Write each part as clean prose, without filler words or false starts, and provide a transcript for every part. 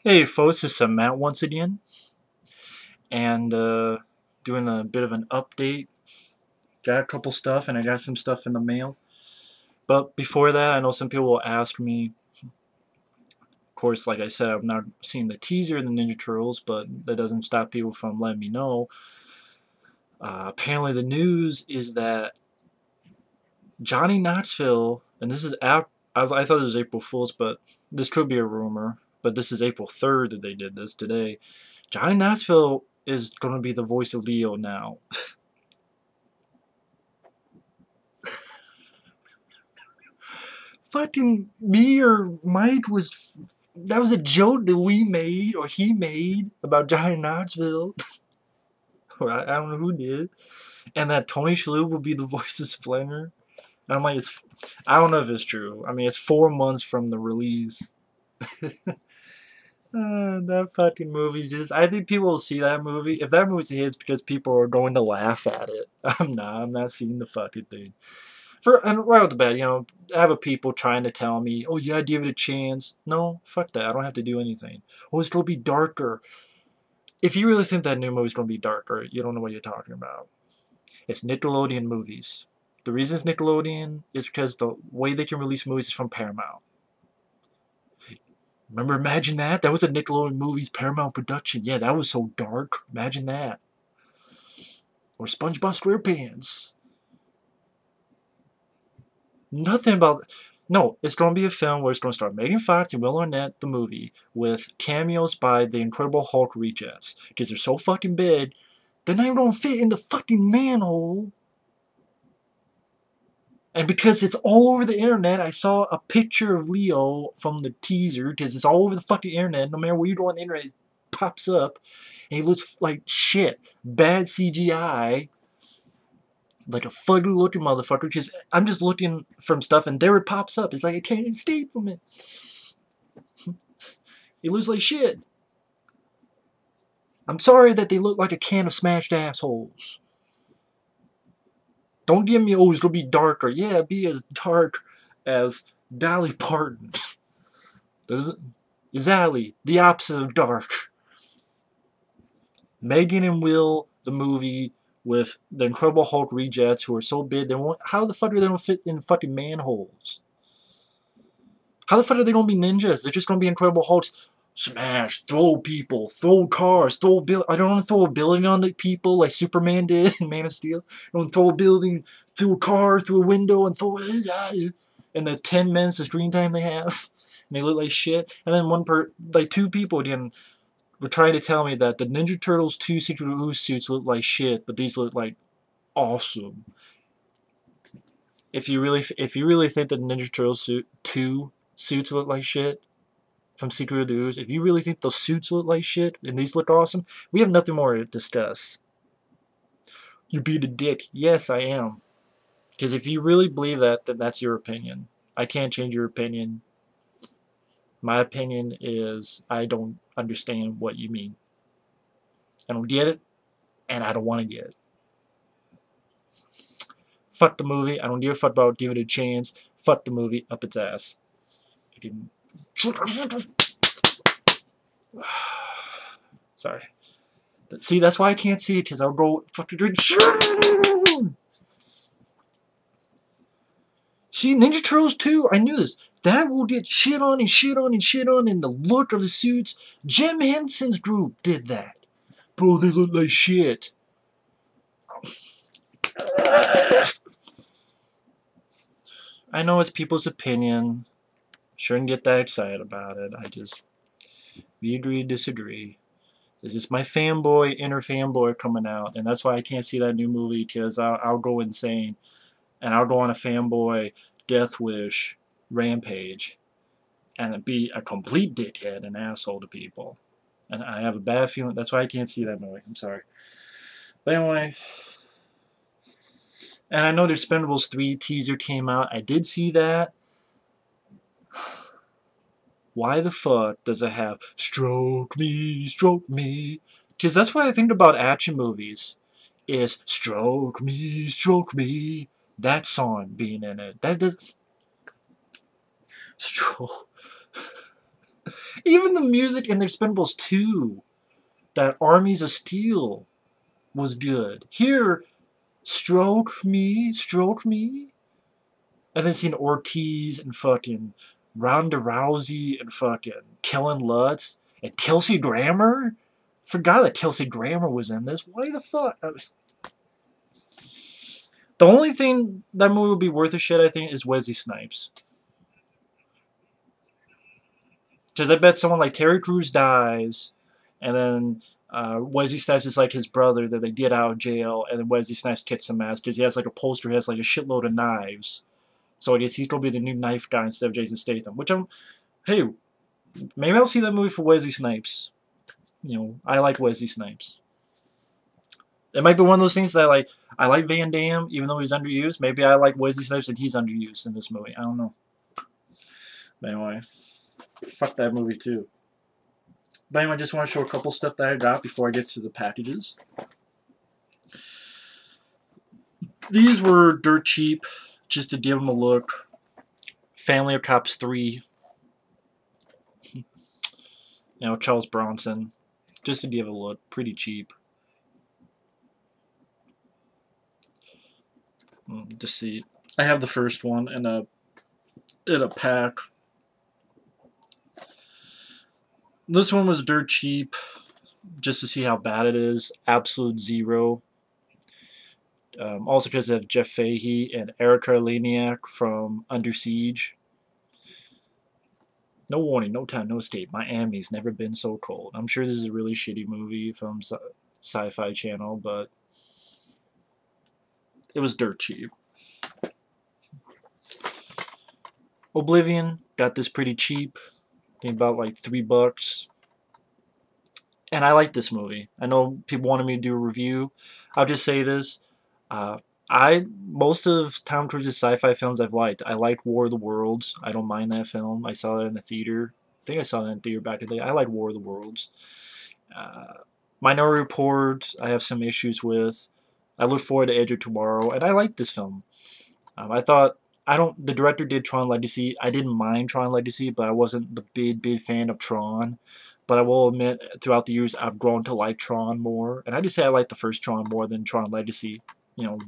Hey folks, it's Matt once again, and doing a bit of an update. Got a couple stuff, and I got some stuff in the mail. But before that, I know some people will ask me. Of course, like I said, I've not seen the teaser of the Ninja Turtles, but that doesn't stop people from letting me know. Apparently, the news is that Johnny Knoxville, and this is out. I thought it was April Fool's, but this could be a rumor. But this is April 3rd that they did this today. Johnny Knoxville is going to be the voice of Leo now. Fucking me or Mike was. That was a joke that we made, or he made, about Johnny Knoxville. Or I don't know who did. And that Tony Shalhoub would be the voice of Splinter. And I'm like, I don't know if it's true. I mean, it's 4 months from the release. That fucking movie just. I think people will see that movie. If that movie's a hit, it's because people are going to laugh at it. I'm not seeing the fucking thing. And right off the bat, I have people trying to tell me, oh, you gotta give it a chance. No, fuck that. I don't have to do anything. Oh, it's gonna be darker. If you really think that new movie's gonna be darker, you don't know what you're talking about. It's Nickelodeon movies. The reason it's Nickelodeon is because the way they can release movies is from Paramount. Remember, imagine that? That was a Nickelodeon movies Paramount production. Yeah, that was so dark. Imagine that. Or SpongeBob SquarePants. Nothing about. No, it's going to be a film where it's going to start Megan Fox and Will Arnett, the movie, with cameos by the Incredible Hulk rejects. Because they're so fucking big, they're not even going to fit in the fucking manhole. And because it's all over the internet, I saw a picture of Leo from the teaser, because it's all over the fucking internet. No matter where you go on the internet, it pops up. And he looks like shit. Bad CGI. Like a fugly looking motherfucker, because I'm just looking from stuff and there it pops up. It's like I can't escape from it. It looks like shit. I'm sorry that they look like a can of smashed assholes. Don't give me, oh, it's gonna be darker. Yeah, be as dark as Dolly Parton. Exactly, the opposite of dark. Megan and Will, the movie, with the Incredible Hulk rejects who are so big, how the fuck are they gonna fit in fucking manholes? How the fuck are they gonna be ninjas? They're just gonna be Incredible Hulks. Smash, throw people, throw cars, throw I don't want to throw a building on the people like Superman did in Man of Steel. I don't throw a building through a car, through a window, and throw it. And the 10 minutes of screen time they have, and they look like shit. And then two people again were trying to tell me that the Ninja Turtles 2 Secret Ooze suits look like shit, but these look like awesome. If you really think that Ninja Turtles 2 suits look like shit from Secret of the Ooze, if you really think those suits look like shit and these look awesome, we have nothing more to discuss. You beat a dick. Yes, I am. Because if you really believe that, then that's your opinion. I can't change your opinion. My opinion is I don't understand what you mean. I don't get it, and I don't want to get it. Fuck the movie. I don't give a fuck about giving it a chance. Fuck the movie up its ass. Sorry. See, that's why I can't see it, because I'll go fucking drink. See, Ninja Turtles 2, I knew this. That will get shit on and shit on and shit on, and the look of the suits. Jim Henson's group did that. Bro, they look like shit. I know it's people's opinion. Shouldn't get that excited about it. We agree to disagree. It's just my inner fanboy coming out, and that's why I can't see that new movie, because I'll go insane. And I'll go on a fanboy death wish rampage and be a complete dickhead and asshole to people. And I have a bad feeling. That's why I can't see that movie. I'm sorry. But anyway. And I know the Expendables 3 teaser came out. I did see that. Why the fuck does it have stroke me, stroke me? Because that's what I think about action movies. Is stroke me, stroke me. That song being in it. That does. Stroke. Even the music in the Expendables 2, that Armies of Steel, was good. Here, stroke me. And then seeing Ortiz and fucking Ronda Rousey and fucking Kellen Lutz and Kelsey Grammer. Forgot that Kelsey Grammer was in this. Why the fuck? The only thing that movie would be worth a shit, I think, is Wesley Snipes. Because I bet someone like Terry Crews dies, and then Wesley Snipes is like his brother that they get out of jail, and then Wesley Snipes kicks some ass because he has like a poster, he has like a shitload of knives. So I guess he's gonna be the new knife guy instead of Jason Statham. Which hey, maybe I'll see that movie for Wesley Snipes. You know, I like Wesley Snipes. It might be one of those things that I like Van Damme, even though he's underused. Maybe I like Wesley Snipes and he's underused in this movie. I don't know. But anyway, fuck that movie too. But anyway, I just want to show a couple stuff that I got before I get to the packages. These were dirt cheap, just to give them a look. Family of Cops 3. You know, Charles Bronson. Just to give a look. Pretty cheap. Just see. I have the first one in a pack. This one was dirt cheap, just to see how bad it is. Absolute zero. Also because of Jeff Fahey and Erica Laniak from Under Siege. No warning, no time, no escape. Miami's never been so cold. I'm sure this is a really shitty movie from Sci-Fi Channel, but it was dirt cheap. Oblivion, got this pretty cheap. I think about like $3. And I like this movie. I know people wanted me to do a review. I'll just say this. Most of Tom Cruise's sci-fi films I've liked. I liked War of the Worlds. I don't mind that film. I saw that in the theater. I think I saw that in the theater back in the day. I like War of the Worlds. Minority Report, I have some issues with. I look forward to Edge of Tomorrow, and I like this film. The director did Tron Legacy. I didn't mind Tron Legacy, but I wasn't the big fan of Tron. But I will admit, throughout the years, I've grown to like Tron more. And I just say I like the first Tron more than Tron Legacy. You know,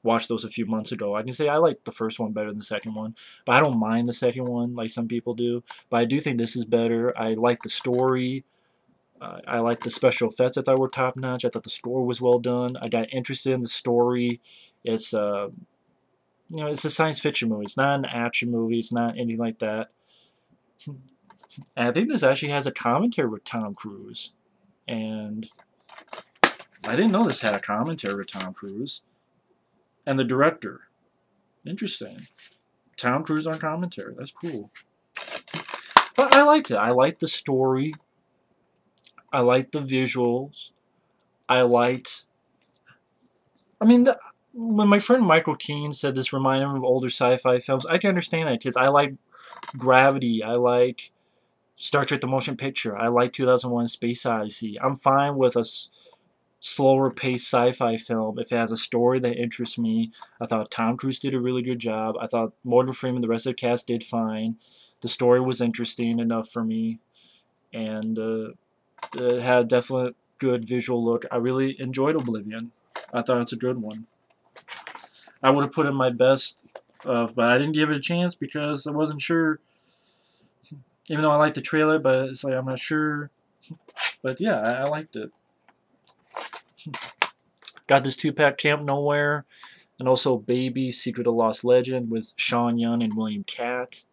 watched those a few months ago. I can say I like the first one better than the second one. But I don't mind the second one like some people do. But I do think this is better. I like the story. I like the special effects. I thought were top notch. I thought the score was well done. I got interested in the story. It's it's a science fiction movie. It's not an action movie. It's not anything like that. And I think this actually has a commentary with Tom Cruise. And I didn't know this had a commentary with Tom Cruise. And the director. Interesting. Tom Cruise on commentary. That's cool. But I liked it. I liked the story. I liked the visuals. When my friend Michael Keane said this reminded him of older sci-fi films, I can understand that because I like Gravity. I like Star Trek: The Motion Picture. I like 2001: Space Odyssey. I'm fine with a slower paced sci-fi film if it has a story that interests me. I thought Tom Cruise did a really good job. I thought Morgan Freeman, the rest of the cast did fine. The story was interesting enough for me, and it had a definite good visual look. I really enjoyed Oblivion. I thought it's a good one. I would have put in my best, but I didn't give it a chance because I wasn't sure. Even though I liked the trailer, but it's like I'm not sure. But yeah, I liked it. Got this 2-pack Camp Nowhere, and also Baby Secret of Lost Legend with Sean Young and William Catt.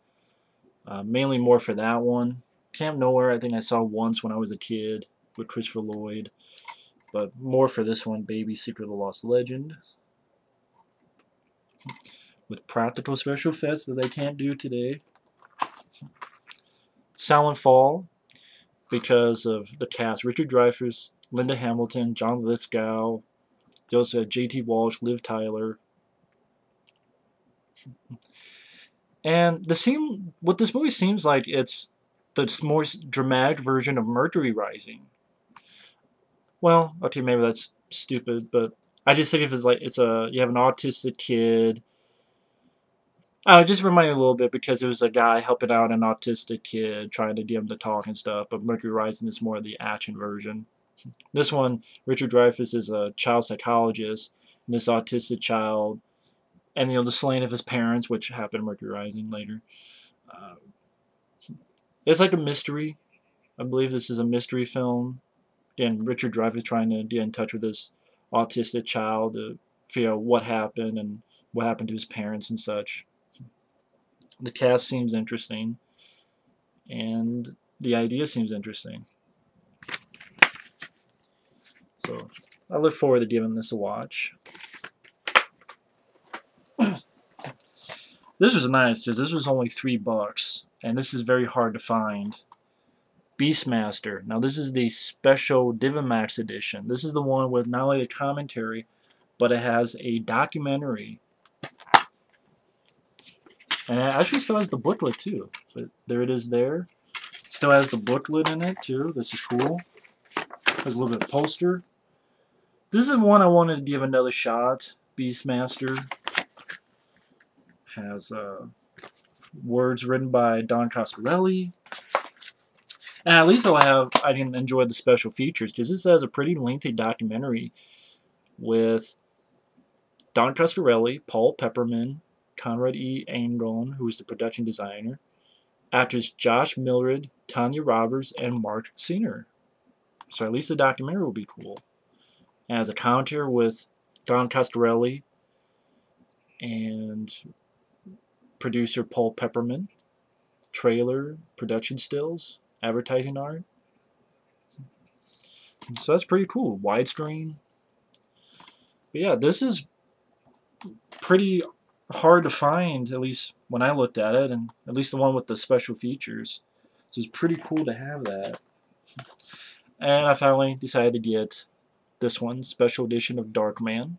Mainly more for that one. Camp Nowhere, I think I saw once when I was a kid with Christopher Lloyd. But more for this one, Baby Secret of the Lost Legend. With practical special effects that they can't do today. Silent Fall, because of the cast. Richard Dreyfuss, Linda Hamilton, John Lithgow. You also had J.T. Walsh, Liv Tyler. And what this movie seems like, it's the more dramatic version of Mercury Rising. Well, okay, maybe that's stupid, but I just think if it's like you have an autistic kid. It just reminded me a little bit because it was a guy helping out an autistic kid, trying to get him to talk and stuff. But Mercury Rising is more of the action version. This one, Richard Dreyfuss is a child psychologist, and this autistic child, and the slaying of his parents, which happened in Mercury Rising later. Uh, it's like a mystery. I believe this is a mystery film. Again, Richard Dreyfuss trying to get in touch with this autistic child to figure out what happened and what happened to his parents and such. The cast seems interesting, and the idea seems interesting. So I look forward to giving this a watch. This was nice because this was only $3, and this is very hard to find. Beastmaster. Now this is the special Divimax edition. This is the one with not only the commentary, but it has a documentary. And it actually still has the booklet too. But there it is there. Still has the booklet in it too. This is cool. Has a little bit of poster. This is one I wanted to give another shot. Beastmaster. Has words written by Don Coscarelli. And at least I can enjoy the special features because this has a pretty lengthy documentary with Don Coscarelli, Paul Pepperman, Conrad E. Angone, who is the production designer, actors Josh Millard, Tanya Roberts, and Mark Singer. So at least the documentary will be cool. And has a counter with Don Coscarelli and producer Paul Pepperman, trailer, production stills, advertising art. So that's pretty cool. Widescreen. But yeah, this is pretty hard to find, at least when I looked at it, and at least the one with the special features. So it's pretty cool to have that. And I finally decided to get this one, special edition of Darkman.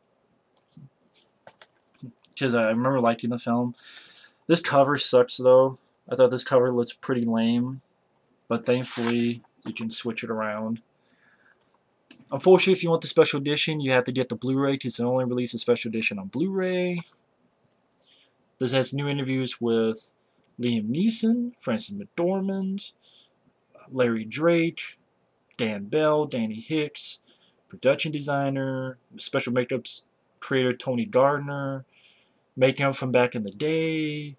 Because I remember liking the film. This cover sucks though. I thought this cover looks pretty lame. But thankfully, you can switch it around. Unfortunately, if you want the special edition, you have to get the Blu-ray because they only release a special edition on Blu-ray. This has new interviews with Liam Neeson, Frances McDormand, Larry Drake, Dan Bell, Danny Hicks, production designer, special makeups creator Tony Gardner, makeup from back in the day,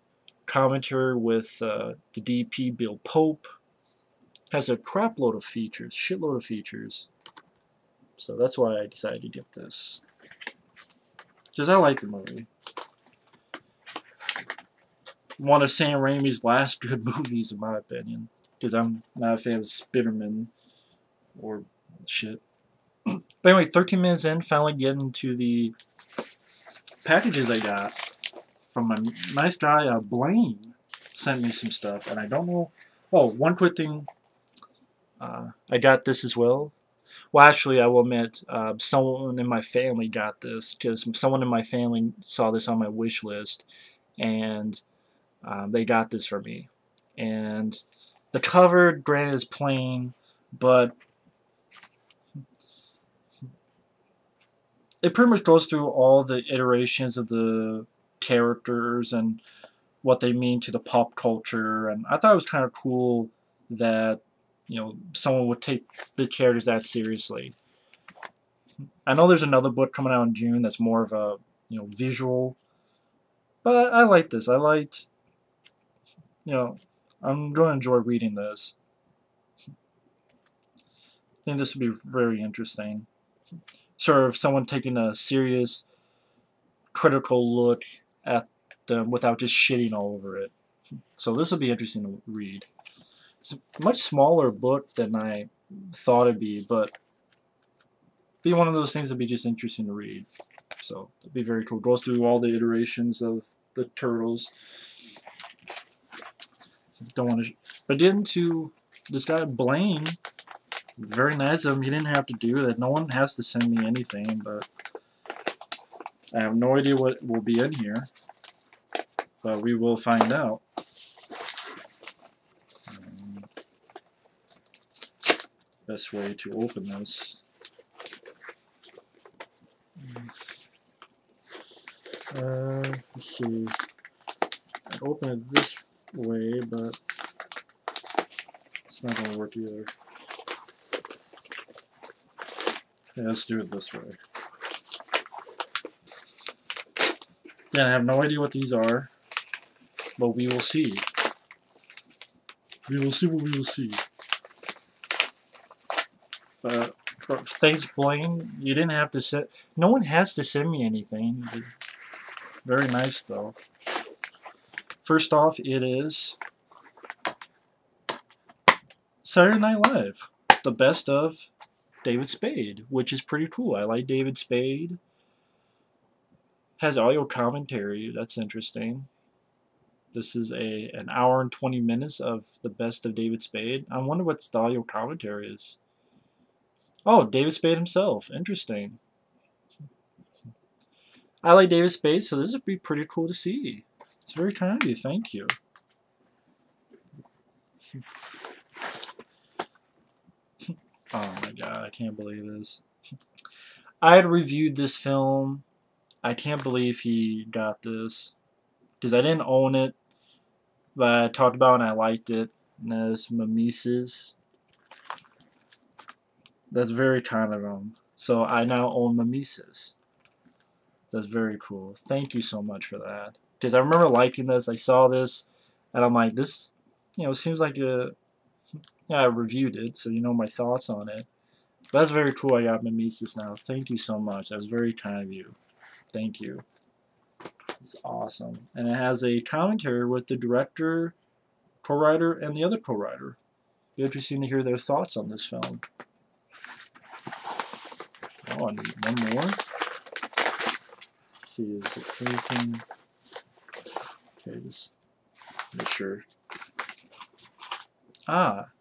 commentary with the DP Bill Pope. Has a crap load of features, shitload of features. So that's why I decided to get this. Because I like the movie. One of Sam Raimi's last good movies, in my opinion. Because I'm not a fan of Spider-Man or shit. But anyway, 13 minutes in, finally getting to the packages I got from my nice guy, Blane. Sent me some stuff, and I don't know. Oh, one quick thing. I got this as well. Well, actually, I will admit, someone in my family got this because someone in my family saw this on my wish list, and they got this for me. And the cover, granted, is plain, but it pretty much goes through all the iterations of the characters and what they mean to the pop culture. And I thought it was kind of cool that someone would take the characters that seriously. I know there's another book coming out in June that's more of a visual, but I like this. I liked, I'm going to enjoy reading this. I think this would be very interesting. Sort of someone taking a serious, critical look at them without just shitting all over it. So this will be interesting to read. It's a much smaller book than I thought it'd be, but be one of those things that'd be just interesting to read. So it'd be very cool. Goes through all the iterations of the turtles. Don't want to, but getting to this guy Blane, very nice of him. He didn't have to do that. No one has to send me anything, but I have no idea what will be in here. But we will find out. Best way to open this. Let's see. open it this way, but it's not going to work either. Yeah, let's do it this way. Yeah, I have no idea what these are, but we will see. We will see what we will see. But thanks, Blane. You didn't have to send. No one has to send me anything. Very nice, though. First off, it is Saturday Night Live, the best of David Spade, which is pretty cool. I like David Spade. Has audio commentary. That's interesting. This is an hour and 20 minutes of the best of David Spade. I wonder what the audio commentary is. Oh, David Spade himself. Interesting. I like David Spade, so this would be pretty cool to see. It's very kind of you. Thank you. Oh my god, I can't believe this. I had reviewed this film. I can't believe he got this. Because I didn't own it. But I talked about it and I liked it. And that's Mimesis. That's very kind of him. So I now own Mimesis. That's very cool. Thank you so much for that. Because I remember liking this. I saw this. And I'm like, this, seems like a... Yeah, I reviewed it. So you know my thoughts on it. But that's very cool. I got Mimesis now. Thank you so much. That was very kind of you. Thank you. It's awesome. And it has a commentary with the director, co-writer, and the other co-writer. Be interesting to hear their thoughts on this film. Oh, I need one more. See, is it anything? Okay, just make sure. Ah,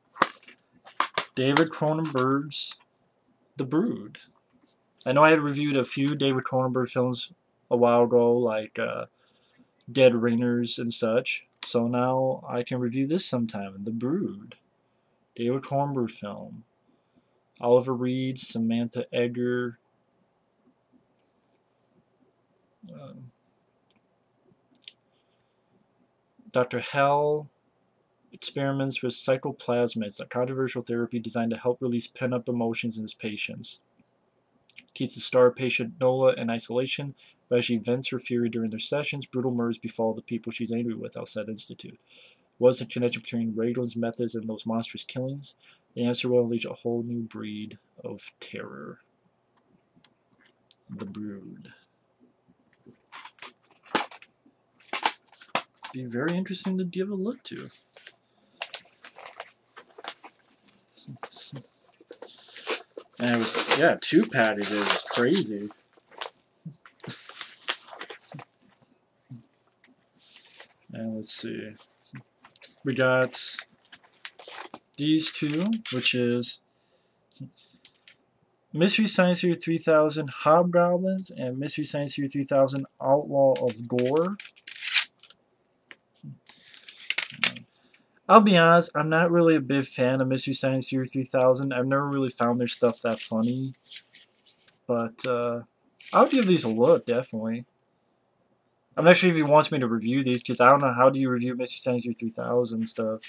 David Cronenberg's The Brood. I know I had reviewed a few David Cronenberg films a while ago, like Dead Ringers and such. So now I can review this sometime. The Brood. David Cronenberg film. Oliver Reed, Samantha Eggar. Dr. Hell experiments with psychoplasmids, a controversial therapy designed to help release pent-up emotions in his patients. Keeps the star patient Nola in isolation, but as she vents her fury during their sessions, brutal murders befall the people she's angry with outside Institute. Was the connection between Raglan's methods and those monstrous killings? The answer will unleash a whole new breed of terror. The Brood. Be very interesting to give a look to. And it was, yeah, 2 packages. It's crazy. And let's see. We got these 2, which is Mystery Science Theater 3000 Hobgoblins and Mystery Science Theater 3000 Outlaw of Gore. I'll be honest, I'm not really a big fan of Mystery Science Theater 3000. I've never really found their stuff that funny. But I'll give these a look, definitely. I'm not sure if he wants me to review these, because I don't know how do you review Mystery Science Theater 3000 stuff.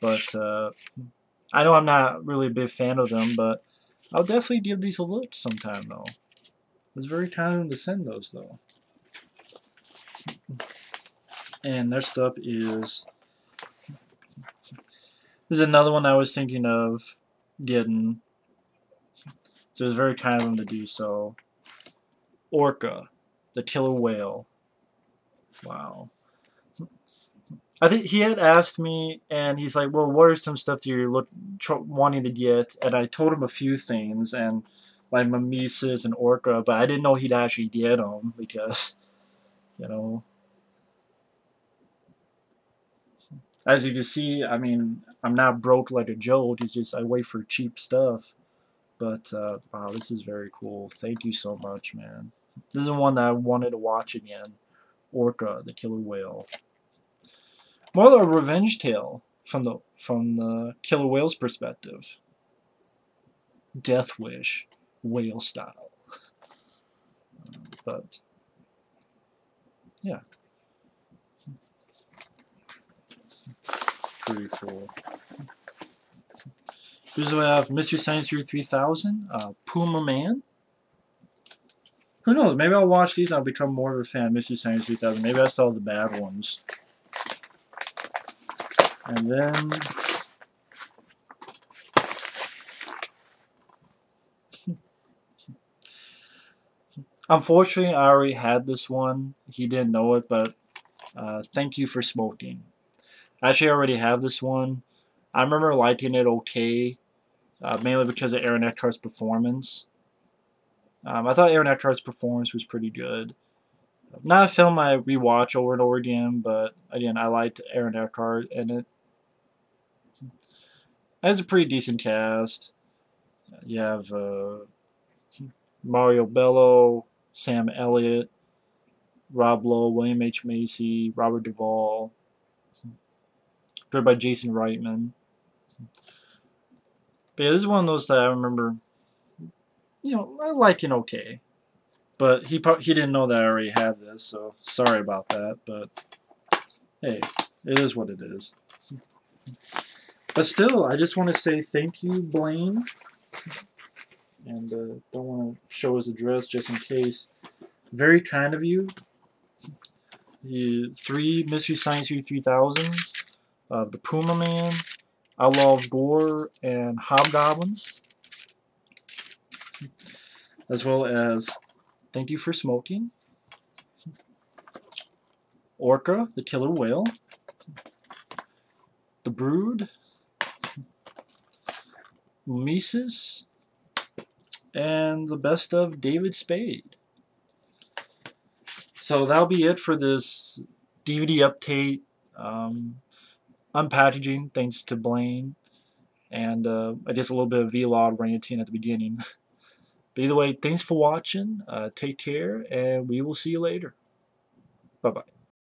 But I know I'm not really a big fan of them, but I'll definitely give these a look sometime, though. It's very kind of them to send those, though. And their stuff is... This is another one I was thinking of getting. So it was very kind of them to do so. Orca, the killer whale. Wow. I think he had asked me, and he's like, well, what are some stuff that you're wanting to get? And I told him a few things, and like Mimesis and Orca, but I didn't know he'd actually get them because, as you can see, I mean, I'm not broke like a joke. It's just I wait for cheap stuff. But, wow, this is very cool. Thank you so much, man. This is one that I wanted to watch again. Orca, the killer whale. More of a revenge tale from the killer whale's perspective. Death wish, whale style. But, yeah. Pretty cool. Here's what I have: Mystery Science Theater 3000, Puma Man. Who knows? Maybe I'll watch these and I'll become more of a fan of Mystery Science 3000. Maybe I saw the bad ones. And then... Unfortunately, I already had this one. He didn't know it, but Thank You for Smoking. Actually, I already have this one. I remember liking it okay, mainly because of Aaron Eckhart's performance. I thought Aaron Eckhart's performance was pretty good. Not a film I rewatch over and over again, but again, I liked Aaron Eckhart, and it has a pretty decent cast. You have Mario Bello, Sam Elliott, Rob Lowe, William H. Macy, Robert Duvall, directed by Jason Reitman. But yeah, this is one of those that I remember, I liking okay. But he didn't know that I already had this, so sorry about that. But hey, it is what it is. But still, I just want to say thank you, Blane. And don't want to show his address just in case. Very kind of you. 3 Mystery Science Theater 3000s, the Puma Man, Outlaw of Gore, and Hobgoblins, as well as Thank You for Smoking, Orca, the Killer Whale, The Brood, Mises, and the best of David Spade. So that'll be it for this DVD update, unpackaging, thanks to Blane, and I guess a little bit of vlog ranting at the beginning. But either way, thanks for watching, take care, and we will see you later. Bye-bye.